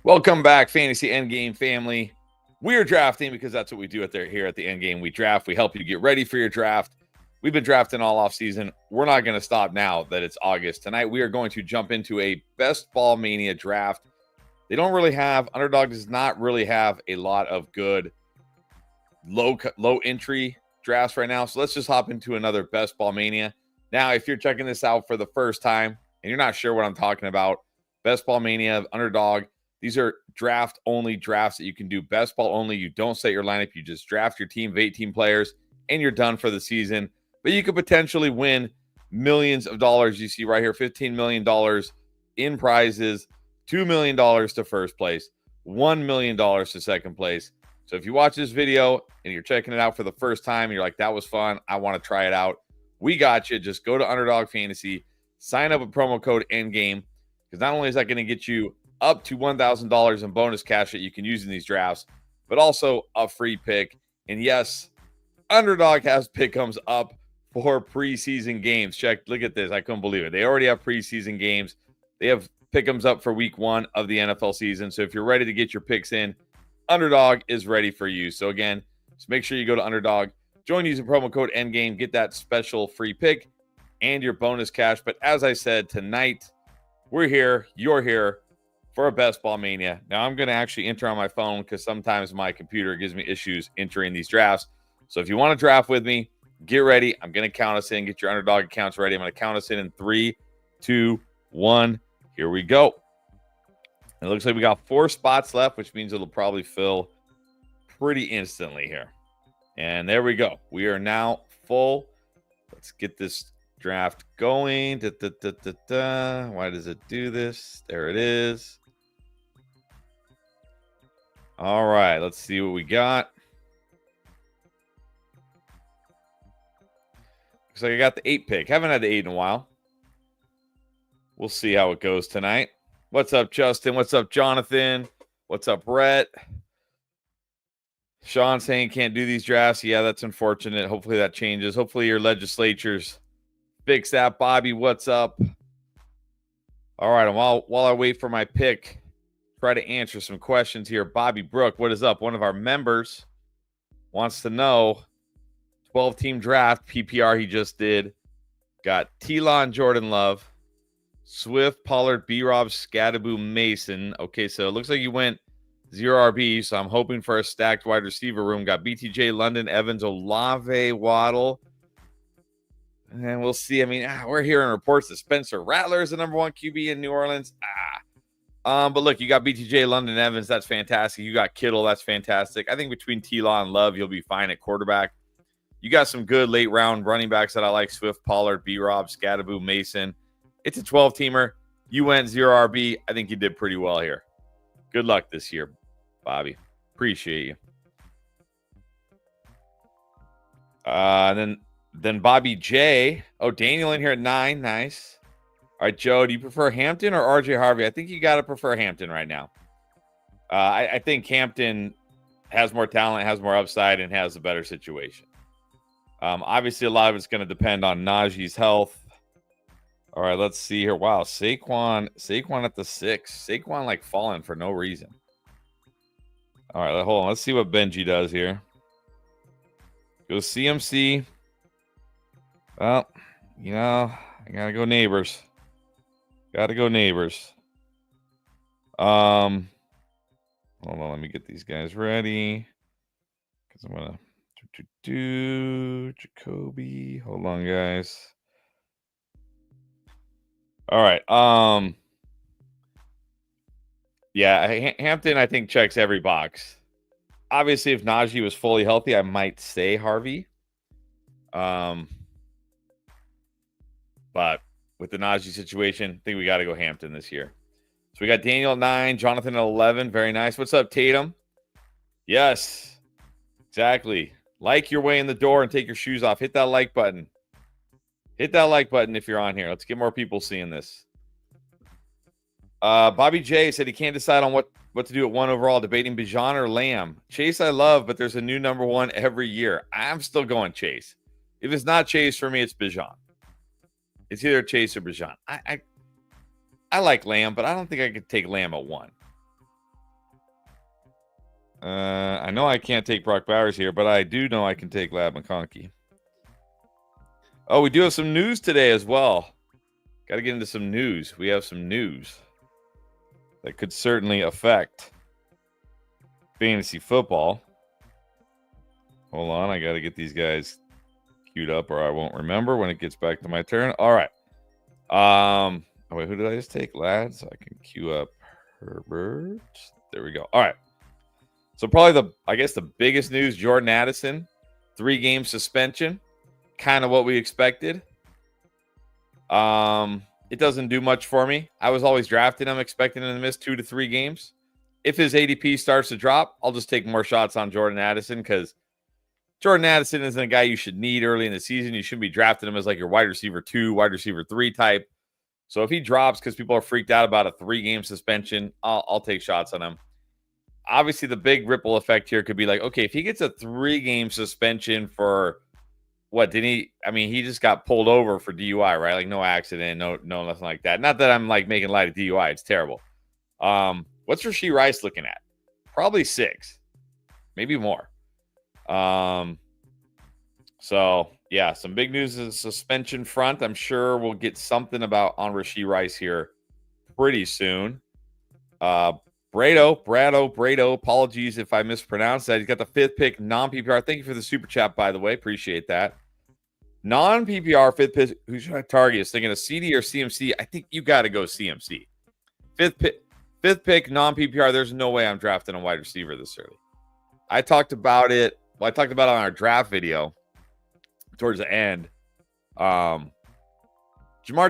Welcome back, Fantasy Endgame family. We're drafting because that's what we do here at the Endgame. We draft. We help you get ready for your draft. We've been drafting all off season. We're not going to stop now that it's August. Tonight, we are going to jump into a Best Ball Mania draft. They don't really have, Underdog does not really have a lot of good low entry drafts right now. So let's just hop into another Best Ball Mania. Now, if you're checking this out for the first time and you're not sure what I'm talking about, Best Ball Mania, Underdog, these are draft-only drafts that you can do. Best ball only. You don't set your lineup. You just draft your team of 18 players, and you're done for the season. But you could potentially win millions of dollars. You see right here, $15 million in prizes, $2 million to first place, $1 million to second place. So if you watch this video and you're checking it out for the first time, and you're like, that was fun, I want to try it out, we got you. Just go to Underdog Fantasy, sign up with promo code ENDGAME, because not only is that going to get you up to $1,000 in bonus cash that you can use in these drafts, but also a free pick. And yes, Underdog has pick'ems up for preseason games. Look at this. I couldn't believe it. They already have preseason games. They have pick'ems up for week 1 of the NFL season. So if you're ready to get your picks in, Underdog is ready for you. So again, just make sure you go to Underdog, join using promo code ENDGAME, get that special free pick and your bonus cash. But as I said, tonight, we're here, you're here, for a Best Ball Mania. Now, I'm going to actually enter on my phone because sometimes my computer gives me issues entering these drafts. So if you want to draft with me, get ready. I'm going to count us in. Get your Underdog accounts ready. I'm going to count us in 3, 2, 1. Here we go. It looks like we got 4 spots left, which means it'll probably fill pretty instantly here. And there we go. We are now full. Let's get this draft going. Why does it do this? There it is. All right, let's see what we got. Looks like I got the 8 pick. Haven't had the 8 in a while. We'll see how it goes tonight. What's up, Justin? What's up, Jonathan? What's up, Rhett? Sean saying can't do these drafts. Yeah, that's unfortunate. Hopefully that changes. Hopefully your legislatures fix that. Bobby, what's up? All right, and while I wait for my pick, try to answer some questions here. Bobby Brook, what is up? One of our members wants to know 12-team draft PPR he just did. Got T-Law, Jordan Love, Swift, Pollard, B-Rob, Scadaboo, Mason. Okay, so it looks like you went 0 RB, so I'm hoping for a stacked wide receiver room. Got BTJ, London, Evans, Olave, Waddle. And we'll see. I mean, we're hearing reports that Spencer Rattler is the number 1 QB in New Orleans. But look, you got BTJ, London, Evans. That's fantastic. You got Kittle. That's fantastic. I think between T-Law and Love, you'll be fine at quarterback. You got some good late-round running backs that I like. Swift, Pollard, B-Rob, Scadaboo, Mason. It's a 12-teamer. You went 0 RB. I think you did pretty well here. Good luck this year, Bobby. Appreciate you. Then Bobby J. Oh, Daniel in here at 9. Nice. All right, Joe, do you prefer Hampton or RJ Harvey? I think you got to prefer Hampton right now. I think Hampton has more talent, has more upside, and has a better situation. Obviously, a lot of it's going to depend on Najee's health. All right, let's see here. Wow, Saquon at the 6. Saquon like falling for no reason. All right, hold on. Let's see what Benji does here. Go CMC. Well, you know, I got to go neighbors. Got to go neighbors. Hold on, let me get these guys ready. Because I'm going to do Jacoby. Hold on, guys. All right. Yeah, Hampton, I think, checks every box. Obviously, if Najee was fully healthy, I might say Harvey. But with the Najee situation, I think we got to go Hampton this year. So we got Daniel at 9, Jonathan at 11. Very nice. What's up, Tatum? Yes, exactly. Like your way in the door and take your shoes off. Hit that like button. Hit that like button if you're on here. Let's get more people seeing this. Bobby J said he can't decide on what to do at 1 overall, debating Bijan or Lamb. Chase I love, but there's a new number 1 every year. I'm still going Chase. If it's not Chase for me, it's Bijan. It's either Chase or Bijan. I like Lamb, but I don't think I could take Lamb at 1. I know I can't take Brock Bowers here, but I do know I can take Lab McConkey. Oh, we do have some news today as well. Got to get into some news. We have some news that could certainly affect fantasy football. Hold on, I got to get these guys queued up or I won't remember when it gets back to my turn. All right. Wait, who did I just take, lads? So I can queue up Herbert. There we go. All right. So probably the biggest news, Jordan Addison, 3-game suspension, kind of what we expected. It doesn't do much for me. I was always drafting him, expecting him to miss 2 to 3 games. If his ADP starts to drop, I'll just take more shots on Jordan Addison because Jordan Addison isn't a guy you should need early in the season. You shouldn't be drafting him as like your wide receiver 2, wide receiver 3 type. So if he drops because people are freaked out about a 3-game suspension, I'll take shots on him. Obviously, the big ripple effect here could be like, okay, if he gets a 3-game suspension for what did he? I mean, he just got pulled over for DUI, right? Like no accident, no nothing like that. Not that I'm like making light of DUI. It's terrible. What's Rashee Rice looking at? Probably 6, maybe more. So yeah, some big news is suspension front. I'm sure we'll get something about on Rashee Rice here pretty soon. Brado. Apologies if I mispronounced that. He's got the 5th pick, non-PPR. Thank you for the super chat, by the way. Appreciate that. Non-PPR 5th pick. Who should I target? Is thinking of CD or CMC? I think you got to go CMC. 5th pick, non-PPR. There's no way I'm drafting a wide receiver this early. I talked about it. Well, I talked about it on our draft video towards the end. Jamar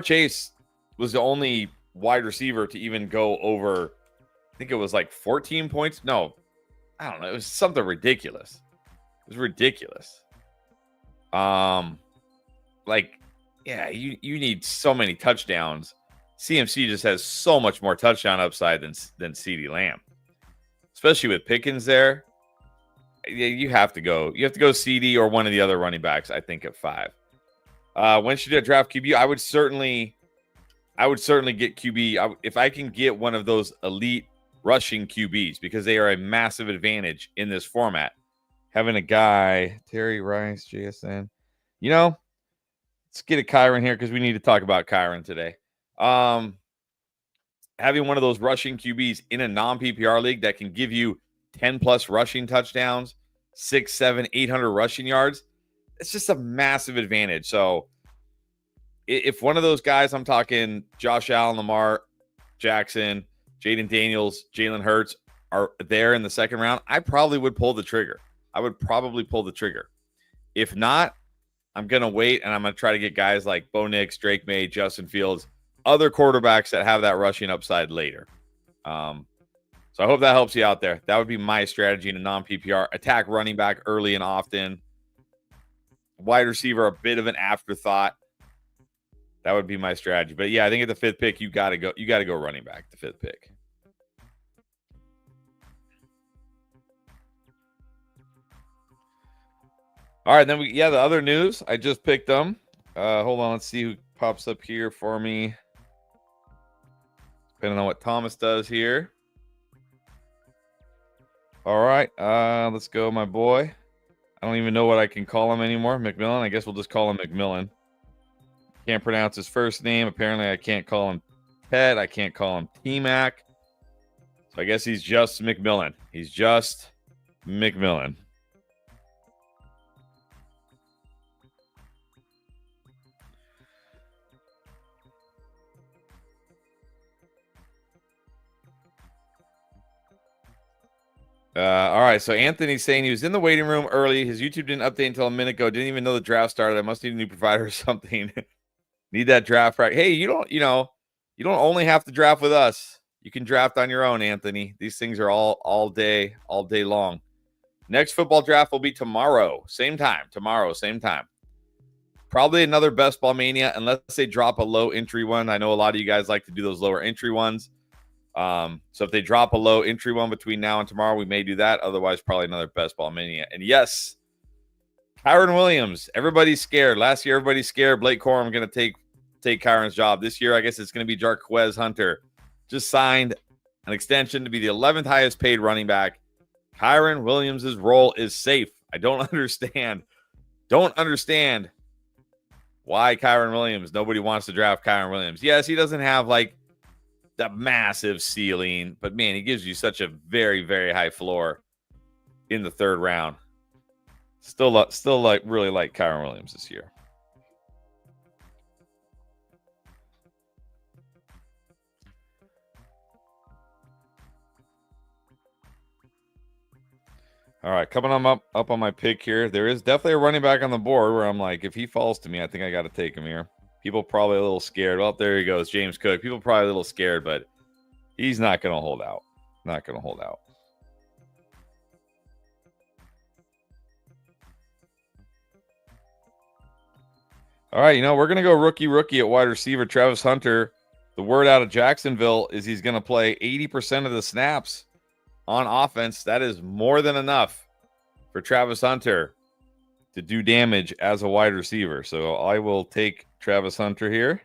Chase was the only wide receiver to even go over, I think it was like 14 points. No, I don't know. It was something ridiculous. It was ridiculous. You need so many touchdowns. CMC just has so much more touchdown upside than CeeDee Lamb, especially with Pickens there. You have to go. You have to go CD or one of the other running backs, I think, at 5. When should I draft QB? I would certainly get QB. If I can get one of those elite rushing QBs, because they are a massive advantage in this format. Having a guy, Terry Rice, JSN. Let's get a Kyron here because we need to talk about Kyron today. Having one of those rushing QBs in a non-PPR league that can give you 10-plus rushing touchdowns, 600, 700, 800 rushing yards, it's just a massive advantage. So if one of those guys, I'm talking Josh Allen, Lamar Jackson, Jaden Daniels, Jalen Hurts, are there in the second round, I probably would pull the trigger. If not, I'm going to wait, and I'm going to try to get guys like Bo Nix, Drake May, Justin Fields, other quarterbacks that have that rushing upside later. So I hope that helps you out there. That would be my strategy in a non-PPR. Attack running back early and often. Wide receiver, a bit of an afterthought. That would be my strategy. But yeah, I think at the 5th pick, you gotta go running back, the 5th pick. All right, then the other news. I just picked them. Hold on, let's see who pops up here for me. Depending on what Thomas does here. All right, let's go, my boy. I don't even know what I can call him anymore. McMillan. I guess we'll just call him McMillan. Can't pronounce his first name. Apparently, I can't call him Ted. I can't call him T-Mac. So I guess he's just McMillan. He's just McMillan. All right, so Anthony's saying he was in the waiting room early. His YouTube didn't update until a minute ago. Didn't even know the draft started. I must need a new provider or something. Need that draft right. Hey, you don't only have to draft with us. You can draft on your own, Anthony. These things are all day long. Next football draft will be tomorrow. Same time. Probably another Best Ball Mania, unless they drop a low entry one. I know a lot of you guys like to do those lower entry ones. So if they drop a low entry one between now and tomorrow, we may do that. Otherwise, probably another Best Ball Mania. And yes, Kyron Williams. Everybody's scared. Last year, everybody's scared. Blake Corum going to take Kyron's job. This year, I guess it's going to be Jarquez Hunter. Just signed an extension to be the 11th highest paid running back. Kyren Williams' role is safe. I don't understand. Don't understand why Kyren Williams. Nobody wants to draft Kyren Williams. Yes, he doesn't have like the massive ceiling, but man, he gives you such a very, very high floor in the third round. Still like really like Kyren Williams this year. All right, coming up on my pick here. There is definitely a running back on the board where I'm like, if he falls to me, I think I got to take him here. People probably a little scared. Well, there he goes, James Cook. People probably a little scared, but he's not going to hold out. Not going to hold out. All right, we're going to go rookie at wide receiver, Travis Hunter. The word out of Jacksonville is he's going to play 80% of the snaps on offense. That is more than enough for Travis Hunter to do damage as a wide receiver. So I will take Travis Hunter here.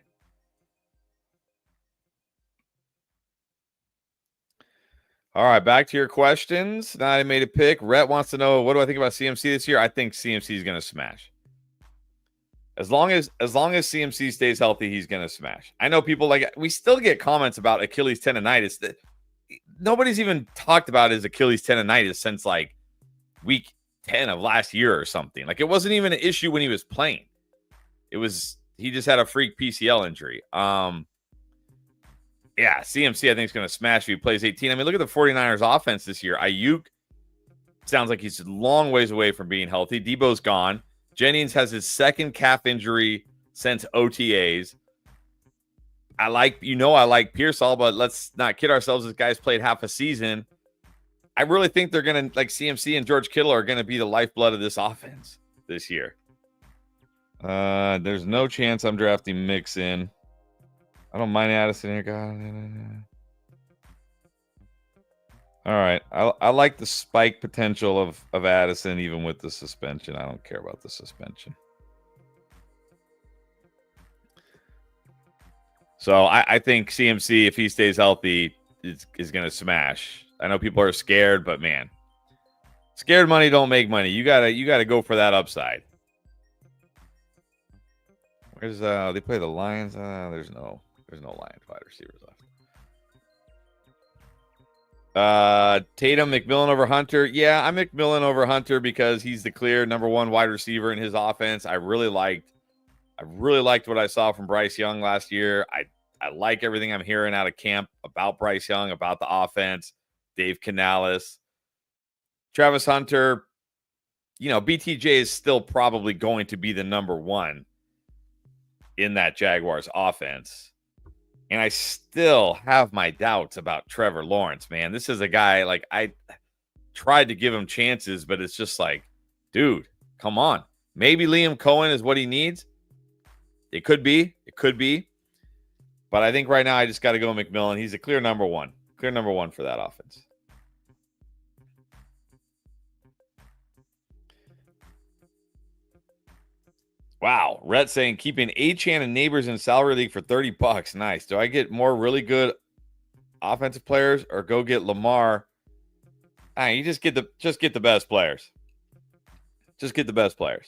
All right, back to your questions. Now I made a pick. Rhett wants to know, what do I think about CMC this year? I think CMC is going to smash. As long as CMC stays healthy, he's going to smash. I know people we still get comments about Achilles tendonitis. That nobody's even talked about his Achilles tendonitis since like week 10 of last year or something. Like it wasn't even an issue when he was playing. He just had a freak PCL injury. Yeah, CMC I think is going to smash if he plays 18. I mean, look at the 49ers offense this year. Ayuk sounds like he's a long ways away from being healthy. Debo's gone. Jennings has his second calf injury since OTAs. I like Pearsall, but let's not kid ourselves. This guy's played half a season. I really think they're going to, like CMC and George Kittle are going to be the lifeblood of this offense this year. There's no chance I'm drafting Mixon. I don't mind Addison here. God. All right. I like the spike potential of Addison, even with the suspension. I don't care about the suspension. So I think CMC, if he stays healthy, is going to smash. I know people are scared, but man, scared money don't make money. You gotta go for that upside. Where's they play the Lions? There's no Lions wide receivers left. Tatum, McMillan over Hunter. Yeah, I'm McMillan over Hunter because he's the clear number one wide receiver in his offense. I really liked what I saw from Bryce Young last year. I like everything I'm hearing out of camp about Bryce Young, about the offense, Dave Canales. Travis Hunter, BTJ is still probably going to be the number one in that Jaguars offense. And I still have my doubts about Trevor Lawrence, man. This is a guy, like, I tried to give him chances, but it's just like, dude, come on. Maybe Liam Cohen is what he needs. It could be. But I think right now I just got to go McMillan. He's a clear number one for that offense. Wow. Rhett saying keeping Achane and Neighbors in salary league for $30. Nice. Do I get more really good offensive players or go get Lamar? You just get the best players. Just get the best players.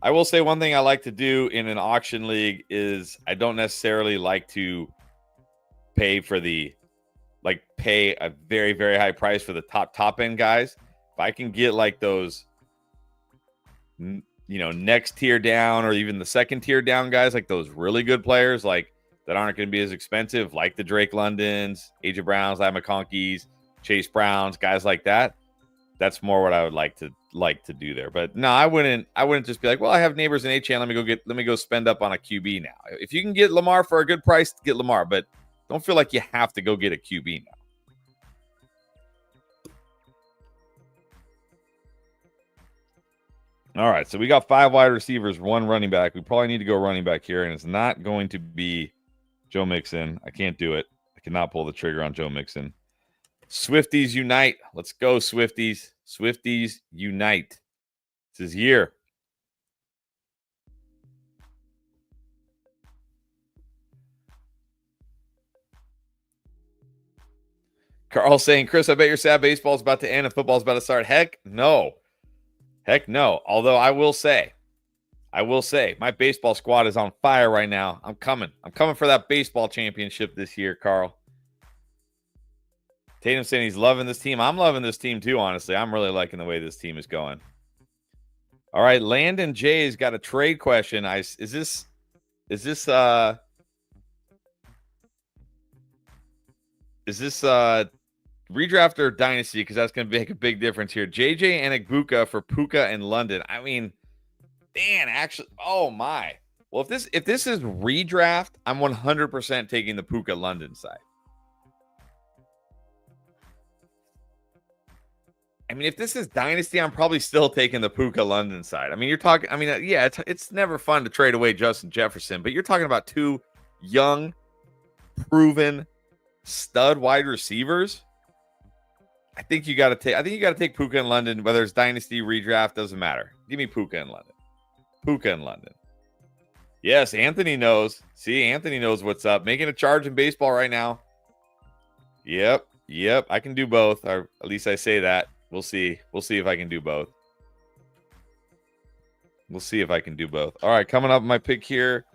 I will say one thing I like to do in an auction league is I don't necessarily like to pay a very, very high price for the top end guys. If I can get like those, next tier down or even the second tier down guys, like those really good players, like that aren't going to be as expensive, like the Drake Londons, AJ Browns, Ladd McConkeys, Chase Browns, guys like that. That's more what I would like to do there. But no, I wouldn't just be like, well, I have Neighbors and Achane. Let me go spend up on a QB now. If you can get Lamar for a good price, get Lamar, but don't feel like you have to go get a QB now. All right, so we got 5 wide receivers, 1 running back. We probably need to go running back here, and it's not going to be Joe Mixon. I can't do it. I cannot pull the trigger on Joe Mixon. Swifties unite. Let's go, Swifties. Swifties unite. This is year. Carl saying, Chris, I bet you're sad baseball's about to end and football's about to start. Heck no. Heck no. Although I will say, my baseball squad is on fire right now. I'm coming. I'm coming for that baseball championship this year, Carl. Tatum saying he's loving this team. I'm loving this team too, honestly. I'm really liking the way this team is going. All right, Landon Jay's got a trade question. Is this redraft or dynasty? Because that's going to make a big difference here. JJ Anigbuka for Puka and London. I mean, man, actually, oh my. Well, if this is redraft, I'm 100% taking the Puka London side. I mean, if this is dynasty, I'm probably still taking the Puka London side. I mean, you're talking. I mean, yeah, it's never fun to trade away Justin Jefferson, but you're talking about two young, proven, stud wide receivers. I think you got to take Puka in London, whether it's dynasty, redraft, doesn't matter. Give me Puka in London. Puka in London. Yes, Anthony knows. See, Anthony knows what's up. Making a charge in baseball right now. Yep. I can do both, or at least I say that. We'll see. We'll see if I can do both. All right, coming up my pick here.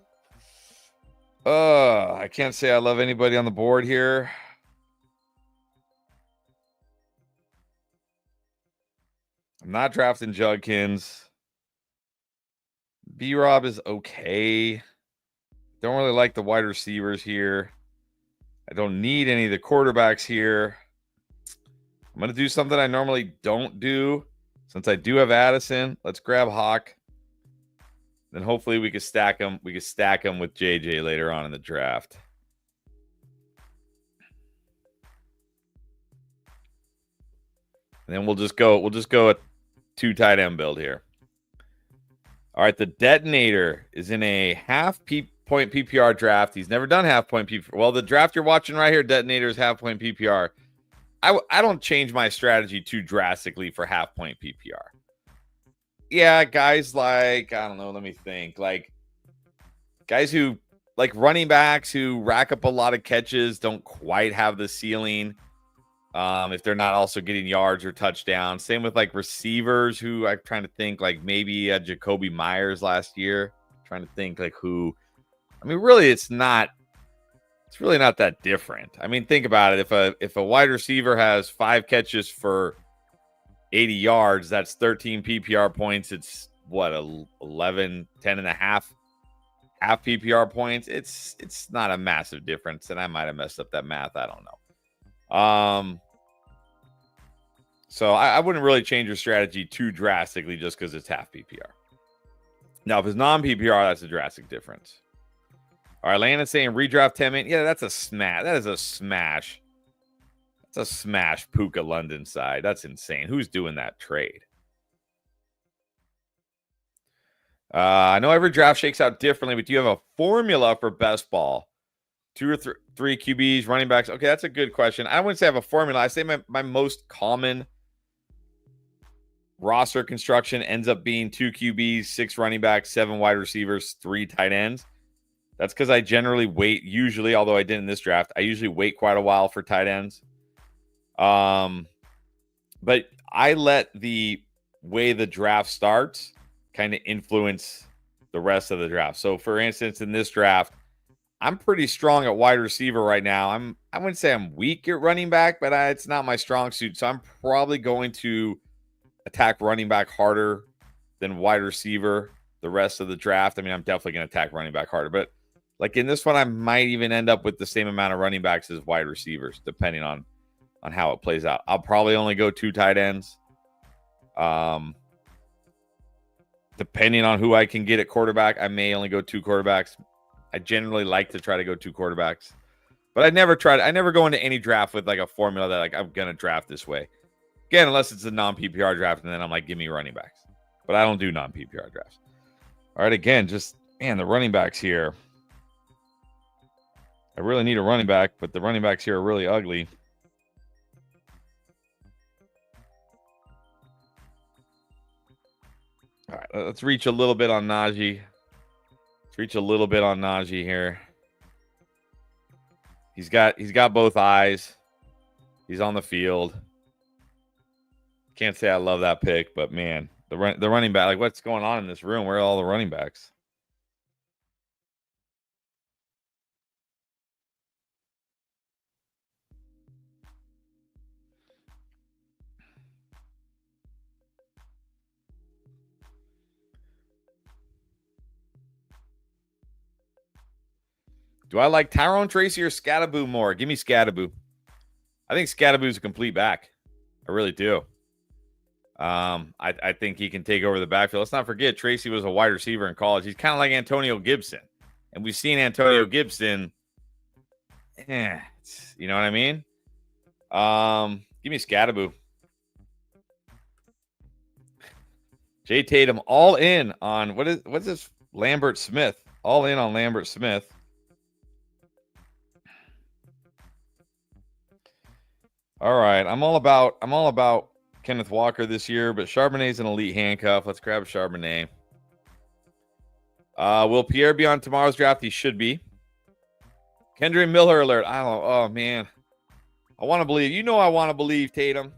I can't say I love anybody on the board here. I'm not drafting Judkins. B-Rob is okay. Don't really like the wide receivers here. I don't need any of the quarterbacks here. I'm going to do something I normally don't do. Since I do have Addison, let's grab Hawk. Then hopefully we can stack him. We can stack him with JJ later on in the draft. And then we'll just go a 2 tight end build here. All right, the Detonator is in a half-point PPR draft. He's never done half-point PPR. Well, the draft you're watching right here, Detonator, is half-point PPR. I don't change my strategy too drastically for half-point PPR. Yeah, guys like, I don't know, let me think. Like, guys who, like running backs who rack up a lot of catches, don't quite have the ceiling. If they're not also getting yards or touchdowns. Same with like receivers who I'm trying to think, like maybe Jacoby Myers last year. Trying to think like who. I mean, really, it's really not that different. I mean, think about it. If a wide receiver has 5 catches for 80 yards, that's 13 PPR points. It's what, 11, 10 and a half PPR points. It's not a massive difference, and I might have messed up that math. I don't know. So I wouldn't really change your strategy too drastically just because it's half PPR. Now, if it's non-PPR, that's a drastic difference. All right, Landon's saying redraft 10 minutes. Yeah, that's a smash. That is a smash. That's a smash Puka London side. That's insane. Who's doing that trade? I know every draft shakes out differently, but do you have a formula for best ball? 2 or 3 QBs, running backs. Okay, that's a good question. I wouldn't say I have a formula. I say my most common roster construction ends up being 2 QBs, 6 running backs, 7 wide receivers, 3 tight ends. That's because I generally wait, usually, although I did in this draft, I usually wait quite a while for tight ends. But I let the way the draft starts kind of influence the rest of the draft. So, for instance, in this draft, I'm pretty strong at wide receiver right now. I wouldn't say I'm weak at running back, but it's not my strong suit. So I'm probably going to attack running back harder than wide receiver the rest of the draft. I mean, I'm definitely going to attack running back harder, but like in this one, I might even end up with the same amount of running backs as wide receivers, depending on how it plays out. I'll probably only go 2 tight ends. Depending on who I can get at quarterback, I may only go 2 quarterbacks. I generally like to try to go 2 quarterbacks, but I never go into any draft with like a formula that like I'm going to draft this way. Again, unless it's a non-PPR draft, and then I'm like, give me running backs. But I don't do non-PPR drafts. All right, again, just, man, the running backs here. I really need a running back, but the running backs here are really ugly. All right, let's reach a little bit on Najee. Here. He's got both eyes. He's on the field. Can't say I love that pick, but man, the running back, like what's going on in this room? Where are all the running backs? Do I like Tyrone Tracy or Scattaboo more? Give me Scattaboo. I think Scattaboo's a complete back. I really do. I think he can take over the backfield. Let's not forget Tracy was a wide receiver in college. He's kind of like Antonio Gibson, and we've seen Antonio Gibson. You know what I mean? Give me Scattaboo. Jay Tatum all in on what's this? Lambert Smith. All in on Lambert Smith. All right, I'm all about Kenneth Walker this year, but Charbonnet's an elite handcuff. Let's grab Charbonnet. Will Pierre be on tomorrow's draft? He should be. Kendra Miller alert. I don't know. Oh man, I want to believe. You know, I want to believe Tatum.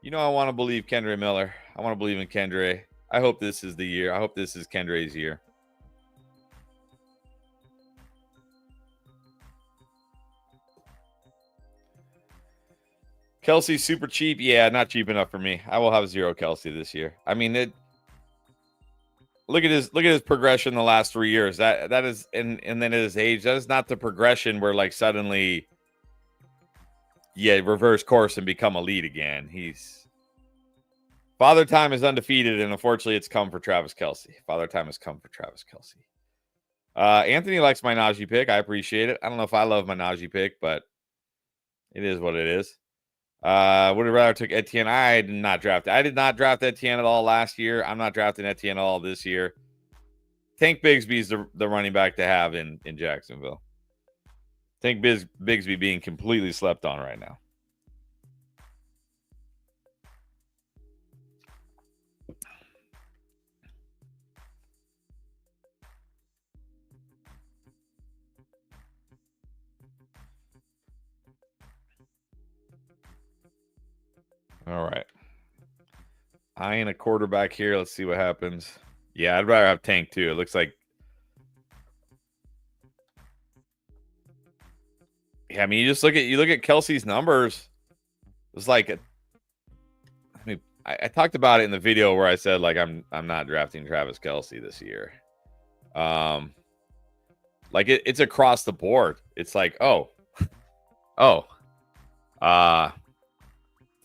You know, I want to believe Kendra Miller. I want to believe in Kendra. I hope this is the year. I hope this is Kendra's year. Kelsey's super cheap. Yeah, not cheap enough for me. I will have 0 Kelsey this year. I mean, look at his progression the last 3 years. That is, and then at his age, that is not the progression where like suddenly, reverse course and become elite again. He's Father Time is undefeated, and unfortunately, it's come for Travis Kelsey. Father Time has come for Travis Kelsey. Anthony likes my Najee pick. I appreciate it. I don't know if I love my Najee pick, but it is what it is. Would have rather took Etienne. I did not draft Etienne at all last year. I'm not drafting Etienne at all this year. Tank Bigsby's the running back to have in Jacksonville. Tank Bigsby being completely slept on right now. All right. Eyeing a quarterback here. Let's see what happens. Yeah, I'd rather have Tank too. It looks like. Yeah, I mean, you look at Kelsey's numbers. It's like I talked about it in the video where I said like I'm not drafting Travis Kelsey this year. Like it's across the board. It's like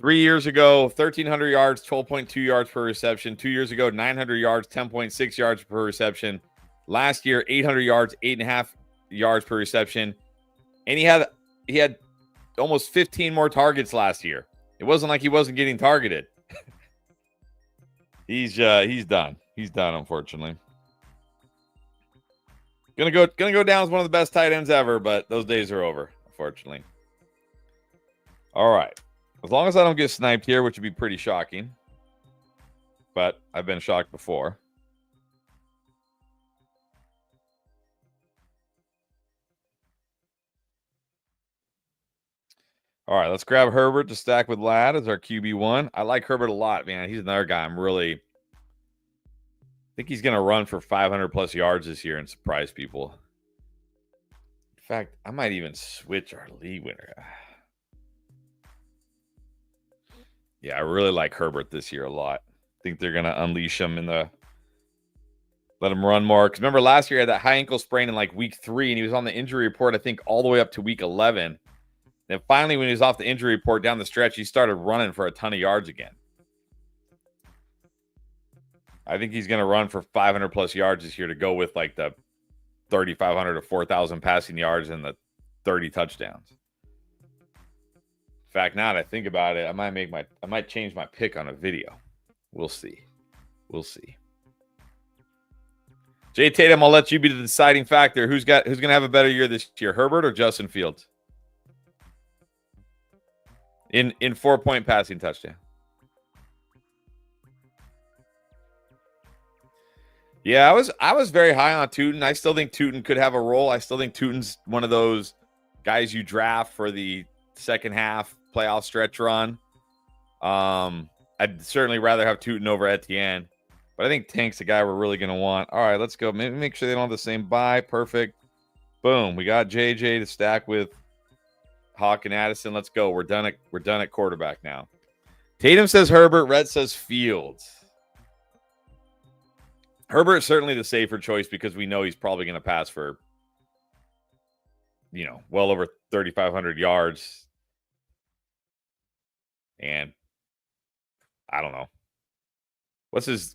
3 years ago, 1,300 yards, 12.2 yards per reception. 2 years ago, 900 yards, 10.6 yards per reception. Last year, 800 yards, 8.5 yards per reception. And he had almost 15 more targets last year. It wasn't like he wasn't getting targeted. He's done. He's done, unfortunately. Gonna go down as one of the best tight ends ever, but those days are over, unfortunately. All right. As long as I don't get sniped here, which would be pretty shocking. But I've been shocked before. All right, let's grab Herbert to stack with Ladd as our QB1. I like Herbert a lot, man. He's another guy I think he's going to run for 500-plus yards this year and surprise people. In fact, I might even switch our league winner. Yeah, I really like Herbert this year a lot. I think they're going to unleash him let him run more. Because remember last year he had that high ankle sprain in like week 3, and he was on the injury report, I think, all the way up to week 11. Then finally, when he was off the injury report down the stretch, he started running for a ton of yards again. I think he's going to run for 500-plus yards this year to go with like the 3,500 to 4,000 passing yards and the 30 touchdowns. In fact, now that I think about it, I might change my pick on a video. We'll see. Jay Tatum, I'll let you be the deciding factor. Who's going to have a better year this year, Herbert or Justin Fields? In 4-point passing touchdown. Yeah, I was very high on Tootin. I still think Tootin could have a role. I still think Tootin's one of those guys you draft for the second half playoff stretch run. I'd certainly rather have Tootin over Etienne, but I think Tank's the guy we're really going to want. All right, let's go. Maybe make sure they don't have the same buy. Perfect. Boom. We got JJ to stack with Hawk and Addison. Let's go. We're done at quarterback now. Tatum says Herbert. Rhett says Fields. Herbert's certainly the safer choice because we know he's probably going to pass for, well over 3,500 yards. And I don't know. What's his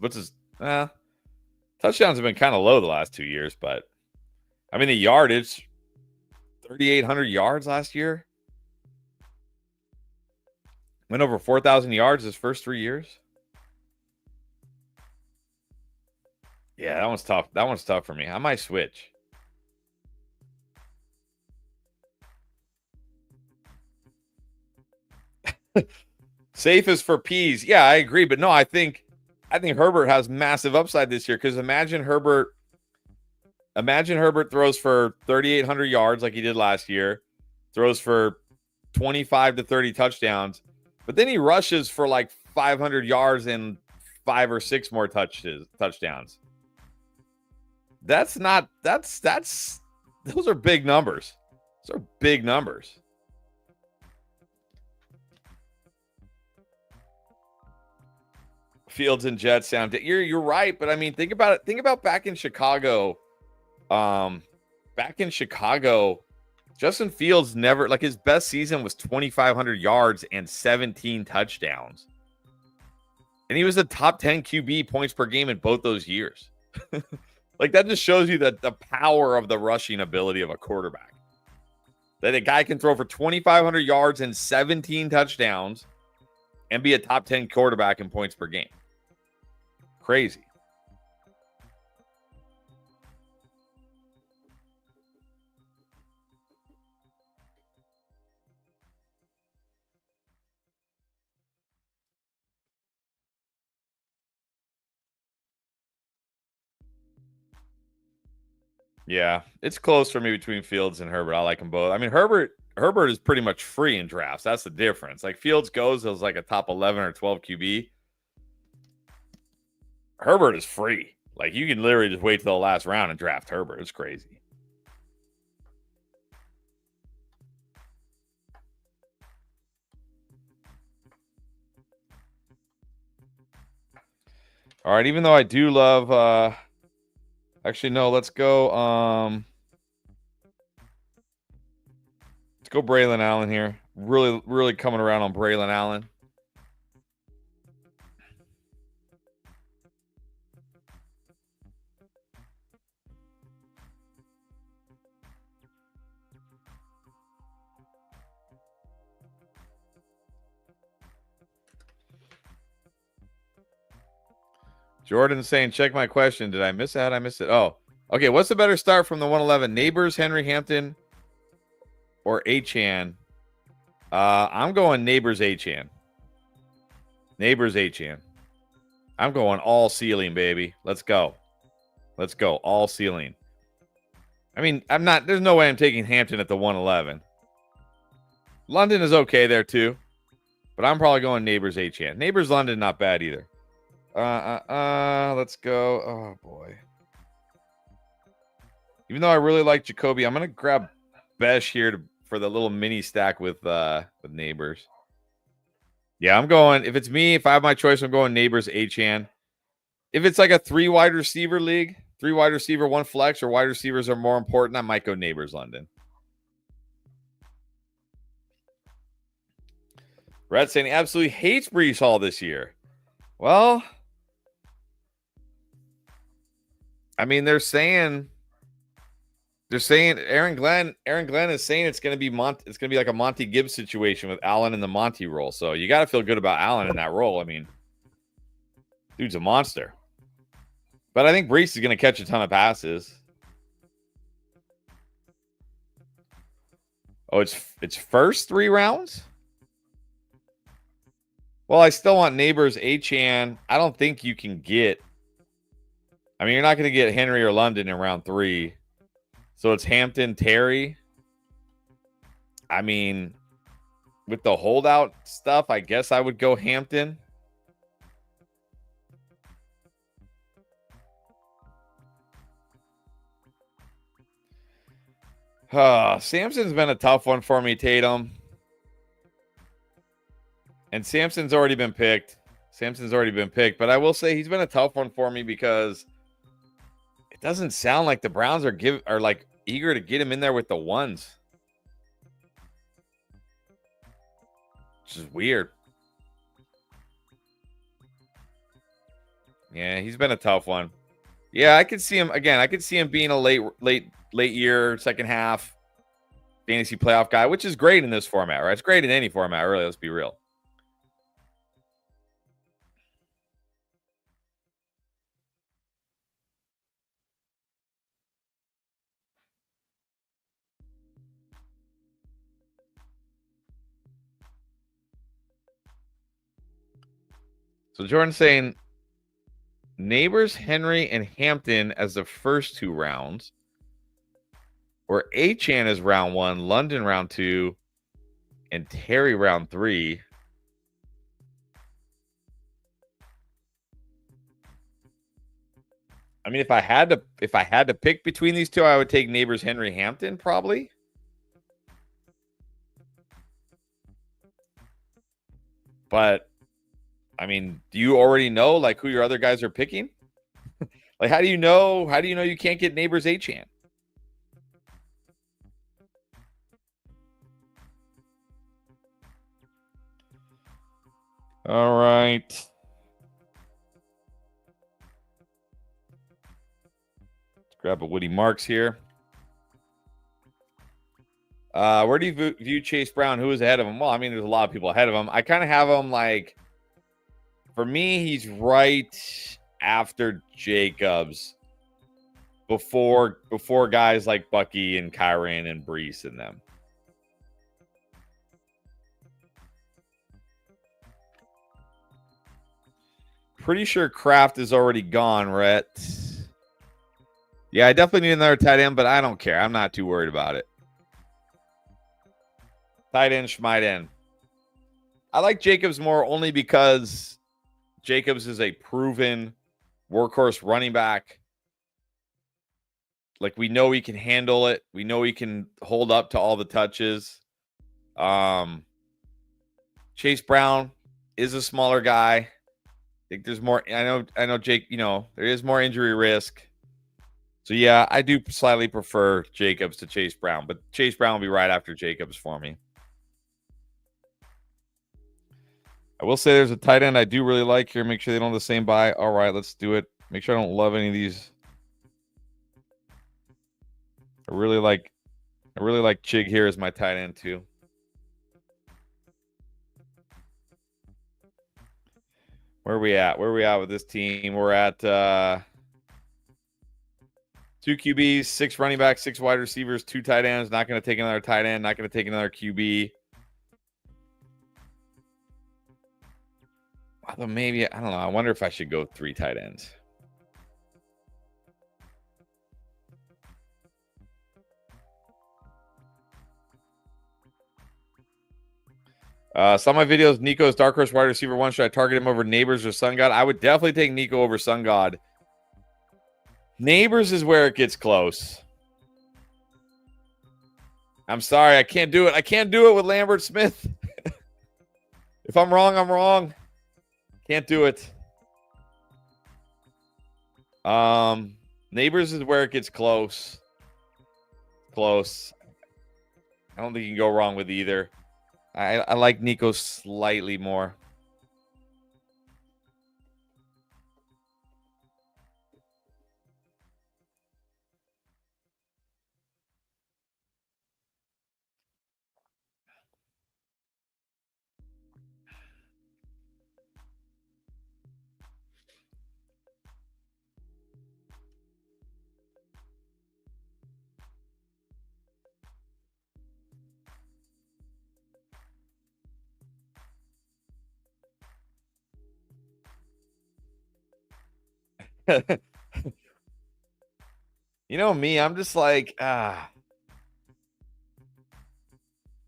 touchdowns have been kind of low the last 2 years, but I mean the yardage, 3,800 yards last year. Went over 4,000 yards his first 3 years. Yeah, that one's tough. That one's tough for me. I might switch. Safe is for peas. Yeah, I agree. But no, I think Herbert has massive upside this year because imagine Herbert throws for 3,800 yards like he did last year, throws for 25 to 30 touchdowns, but then he rushes for like 500 yards and 5 or 6 more touchdowns. Those are big numbers. Those are big numbers. Fields and Jets sound. You're right, but I mean, think about it. Think about back in Chicago. Justin Fields never his best season was 2,500 yards and 17 touchdowns, and he was a top 10 QB points per game in both those years. That just shows you that the power of the rushing ability of a quarterback. That a guy can throw for 2,500 yards and 17 touchdowns and be a top 10 quarterback in points per game. Crazy. Yeah, it's close for me between Fields and Herbert. I like them both. I mean, Herbert is pretty much free in drafts. That's the difference. Like Fields goes as like a top 11 or 12 QB. Herbert is free. Like you can literally just wait till the last round and draft Herbert. It's crazy. All right, even though I do love actually no, let's go Braylon Allen here. Really, really coming around on Braylon Allen. Jordan saying, check my question. Did I miss it? How'd I miss it? Oh, okay. What's the better start from the 111? Neighbors, Henry Hampton, or Achane? I'm going Neighbors Achane. Neighbors Achane. I'm going all ceiling, baby. Let's go. Let's go. All ceiling. I mean, there's no way I'm taking Hampton at the 111. London is okay there too. But I'm probably going Neighbors Achane. Neighbors London, not bad either. Let's go. Oh boy. Even though I really like Jacoby, I'm gonna grab Besh here for the little mini stack with Neighbors. Yeah, I'm going. If I have my choice, I'm going Neighbors Achane. If it's like a 3 wide receiver league, 3 wide receiver, 1 flex, or wide receivers are more important, I might go Neighbors London. Red saying he absolutely hates Breece Hall this year. Well, I mean, they're saying Aaron Glenn is saying it's going to be like a Monty Gibbs situation with Allen in the Monty role. So you got to feel good about Allen in that role. I mean, dude's a monster. But I think Breece is going to catch a ton of passes. Oh, it's first 3 rounds? Well, I still want Neighbors Achane. I don't think you can get. I mean, you're not going to get Henry or London in round 3. So it's Hampton, Terry. I mean, with the holdout stuff, I guess I would go Hampton. Samson's been a tough one for me, Tatum. And Samson's already been picked. But I will say he's been a tough one for me because it doesn't sound like the Browns are like eager to get him in there with the ones. Which is weird. Yeah, he's been a tough one. Yeah, I could see him again. I could see him being a late year, second half fantasy playoff guy, which is great in this format, right? It's great in any format, really. Let's be real. So Jordan's saying Neighbors, Henry, and Hampton as the first 2 rounds, or Achane is round 1, London round 2, and Terry round 3. I mean, if I had to pick between these two, I would take Neighbors, Henry, Hampton probably. But I mean, do you already know like who your other guys are picking? Like, how do you know you can't get Neighbors Achane? All right. Let's grab a Woody Marks here. Where do you view Chase Brown? Who is ahead of him? Well, I mean, there's a lot of people ahead of him. I kind of have him like, for me, he's right after Jacobs, before guys like Bucky and Kyron and Brees and them. Pretty sure Kraft is already gone, Rhett. Yeah, I definitely need another tight end, but I don't care. I'm not too worried about it. Tight end, schmight end. I like Jacobs more only because Jacobs is a proven workhorse running back. Like, we know he can handle it. We know he can hold up to all the touches. Chase Brown is a smaller guy. I think there's more. I know Jake, there is more injury risk. So yeah, I do slightly prefer Jacobs to Chase Brown, but Chase Brown will be right after Jacobs for me. I will say there's a tight end I do really like here. Make sure they don't have the same buy. All right, let's do it. Make sure I don't love any of these. I really like Chig here as my tight end too. Where are we at? Where are we at with this team? We're at 2 QBs, 6 running backs, 6 wide receivers, 2 tight ends. Not going to take another tight end. Not going to take another QB. Although maybe, I don't know. I wonder if I should go 3 tight ends. Some of my videos, Nico's Dark Horse wide receiver 1. Should I target him over Neighbors or Sun God? I would definitely take Nico over Sun God. Neighbors is where it gets close. I'm sorry. I can't do it. I can't do it with Lambert Smith. If I'm wrong, I'm wrong. Can't do it. Neighbors is where it gets close. Close. I don't think you can go wrong with either. I like Nico slightly more. You know me, I'm just like,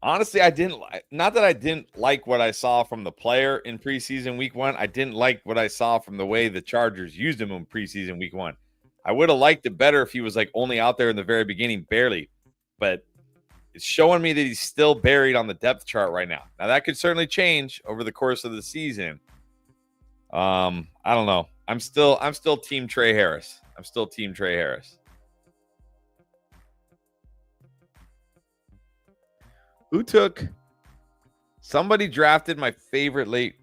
Honestly, not that I didn't like what I saw from the player in preseason week 1. I didn't like what I saw from the way the Chargers used him in preseason week 1. I would have liked it better if he was like only out there in the very beginning, barely. But it's showing me that he's still buried on the depth chart right now. Now that could certainly change over the course of the season. I don't know. I'm still team Trey Harris. I'm still team Trey Harris. Who took? Somebody drafted my favorite late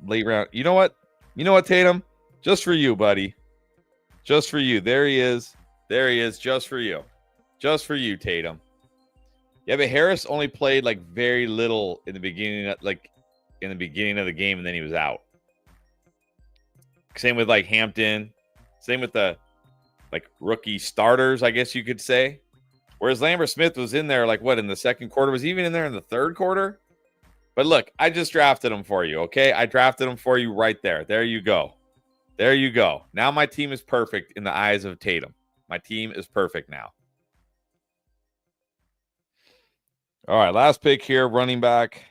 round. You know what? Tatum? Just for you, buddy. Just for you. There he is. Just for you. Just for you, Tatum. Yeah, but Harris only played like very little in the beginning, of the game, and then he was out. Same with like Hampton. Same with the like rookie starters, I guess you could say. Whereas Lambert Smith was in there like what in the second quarter, was even in there in the third quarter. But look, I just drafted him for you, okay? I drafted him for you right there. There you go. There you go. Now my team is perfect in the eyes of Tatum. My team is perfect now. All right, last pick here, running back.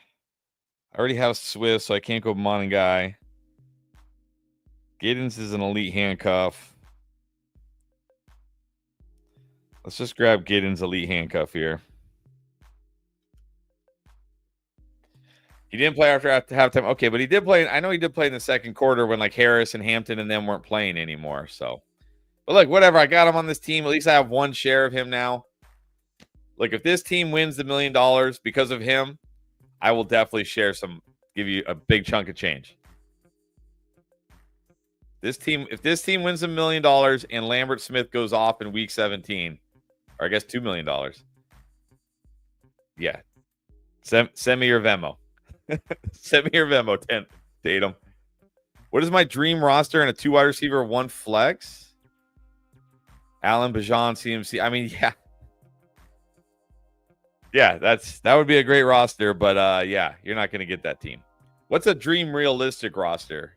I already have Swift, so I can't go Mon guy. Giddens is an elite handcuff. Let's just grab Giddens' elite handcuff here. He didn't play after halftime. Okay, but he did play. I know he did play in the second quarter when like Harris and Hampton and them weren't playing anymore. So, but look, whatever. I got him on this team. At least I have one share of him now. Look, if this team wins the $1 million because of him, I will definitely give you a big chunk of change. If this team wins $1 million and Lambert Smith goes off in week 17, or I guess $2 million, yeah, send me your Venmo. Send me your Venmo, Tatum. What is my dream roster and a 2 wide receiver, 1 flex? Allen, Bajan, CMC. I mean, yeah. Yeah, that would be a great roster, but yeah, you're not going to get that team. What's a dream realistic roster?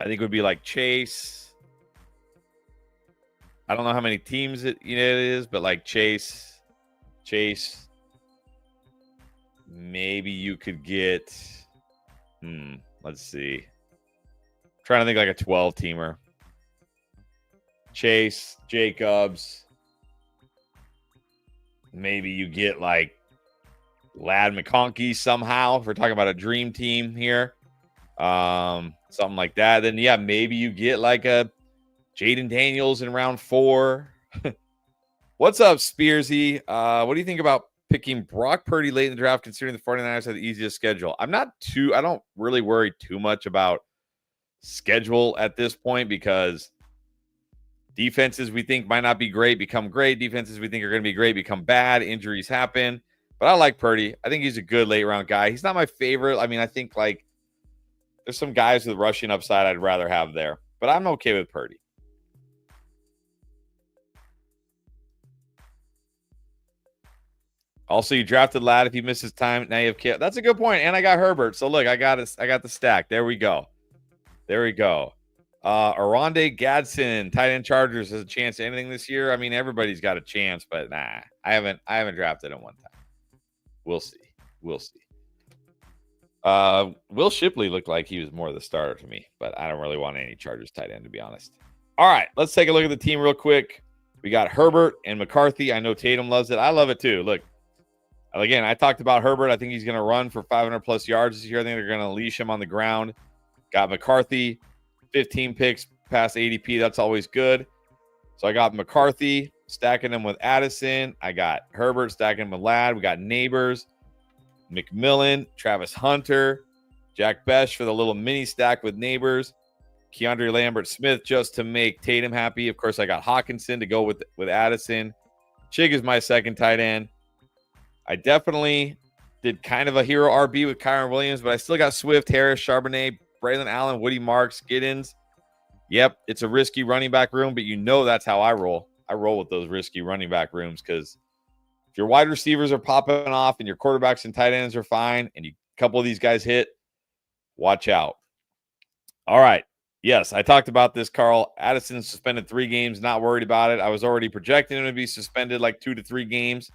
I think it would be like Chase. I don't know how many teams it is, but like Chase. Maybe you could get. Let's see. I'm trying to think like a 12-teamer. Chase, Jacobs. Maybe you get like Lad McConkey somehow. If we're talking about a dream team here. Something like that. Then, yeah, maybe you get like a Jaden Daniels in round 4. What's up, Spearsy? What do you think about picking Brock Purdy late in the draft, considering the 49ers have the easiest schedule? I don't really worry too much about schedule at this point because defenses we think might not be great become great. Defenses we think are going to be great become bad. Injuries happen. But I like Purdy. I think he's a good late round guy. He's not my favorite. I mean, I think like there's some guys with rushing upside I'd rather have there. But I'm okay with Purdy. Also, you drafted Lad if he misses time. Now you have Kale. That's a good point. And I got Herbert. So look, I got the stack. There we go. Aronde Gadsden, tight end Chargers, has a chance at anything this year. I mean, everybody's got a chance, but nah. I haven't drafted him one time. We'll see. Will Shipley looked like he was more the starter to me, but I don't really want any Chargers tight end, to be honest. All right, let's take a look at the team real quick. We got Herbert and McCarthy. I know Tatum loves it. I love it too. Look, again, I talked about Herbert. I think he's going to run for 500-plus yards this year. I think they're going to leash him on the ground. Got McCarthy, 15 picks past ADP. That's always good. So I got McCarthy, stacking him with Addison. I got Herbert, stacking him with Ladd. We got Neighbors, McMillan, Travis Hunter, Jack Besh for the little mini stack with Neighbors, Keandre Lambert Smith just to make Tatum happy. Of course, I got Hawkinson to go with Addison. Chig is my second tight end. I definitely did kind of a hero RB with Kyron Williams, but I still got Swift, Harris, Charbonnet, Braylon Allen, Woody Marks, Giddens. Yep, it's a risky running back room, but you know that's how I roll. I roll with those risky running back rooms because if your wide receivers are popping off and your quarterbacks and tight ends are fine and a couple of these guys hit, watch out. All right. Yes, I talked about this, Carl. Addison suspended 3 games, not worried about it. I was already projecting him to be suspended like 2 to 3 games.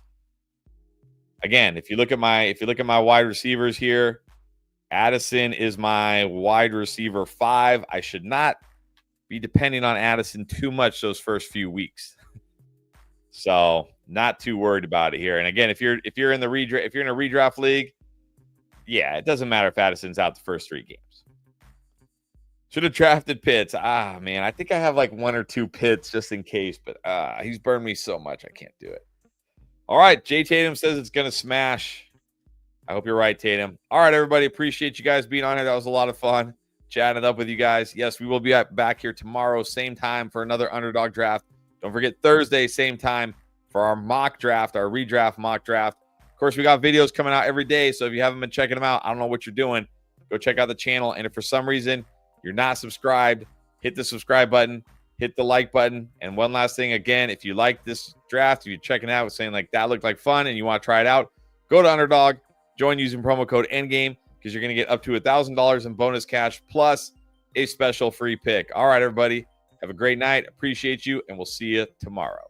Again, if you look at my wide receivers here, Addison is my wide receiver 5. I should not be depending on Addison too much those first few weeks. So not too worried about it here. And again, if you're in a redraft league, yeah, it doesn't matter if Addison's out the first 3 games. Should have drafted Pitts. Man, I think I have like 1 or 2 Pitts just in case, but he's burned me so much I can't do it. All right, Jay Tatum says it's gonna smash. I hope you're right, Tatum. All right, everybody, appreciate you guys being on here. That was a lot of fun chatting it up with you guys. Yes, we will be back here tomorrow, same time for another Underdog draft. Don't forget Thursday, same time for our mock draft, our redraft mock draft. Of course, we got videos coming out every day, so if you haven't been checking them out, I don't know what you're doing. Go check out the channel, and if for some reason you're not subscribed, hit the subscribe button, hit the like button. And one last thing, again, if you like this draft, if you're checking it out, saying like that looked like fun and you want to try it out, go to Underdog, join using promo code ENDGAME because you're going to get up to $1,000 in bonus cash plus a special free pick. All right, everybody, have a great night. Appreciate you, and we'll see you tomorrow.